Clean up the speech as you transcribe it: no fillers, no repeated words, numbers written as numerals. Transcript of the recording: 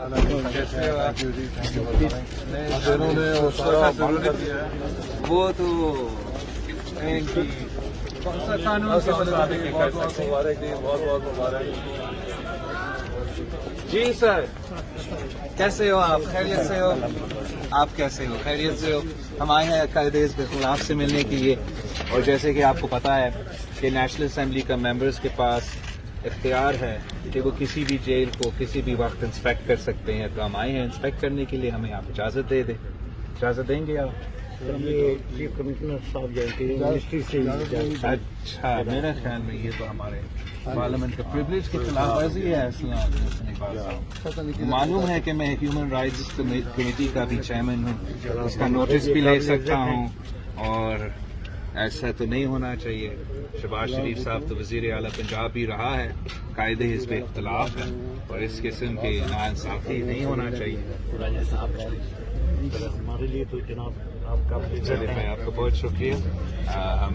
کیسے ہو آپ؟ انہوں نے وہ سارا بند کر دیا ہے. وہ تو ان کی کون سا قانون کے مطابق یہ کر بہت سکتے ہیں؟ مبارک جی, بہت مبارک. جی سر, کیسے ہو آپ؟ خیریت سے ہو؟ آپ کیسے ہو؟ خیریت سے ہو؟ ہم آئے ہیں قائد-ے-ہند کے خلاف سے ملنے کے لیے, اور جیسے کہ آپ کو پتا ہے کہ نیشنل اسمبلی کا ممبرز کے پاس اختیار ہے کہ وہ کسی بھی جیل کو کسی بھی وقت انسپیکٹ کر سکتے ہیں, تو ہم آئے ہیں انسپیکٹ کرنے کے لیے, ہمیں آپ اجازت دے دیں. اجازت دیں گے آپ؟ یہ چیف کمشنر صاحب جانتے ہیں منسٹری سے. اچھا, میرے خیال میں یہ تو ہمارے پارلیمنٹ کے پریولیج کی خلاف ورزی ہے. معلوم ہے کہ میں ہیومن رائٹس کمیٹی کا بھی چیئرمین ہوں, اس کا نوٹس بھی لے سکتا ہوں, اور ایسا تو نہیں ہونا چاہیے. شہباز شریف صاحب تو وزیر اعلیٰ پنجاب بھی رہا ہے, قائد حزب اختلاف ہے, اور اس قسم کی ناانصافی نہیں ہونا چاہیے. ہمارے لیے تو جناب آپ کا چلیے, میں آپ کا بہت شکریہ. ہم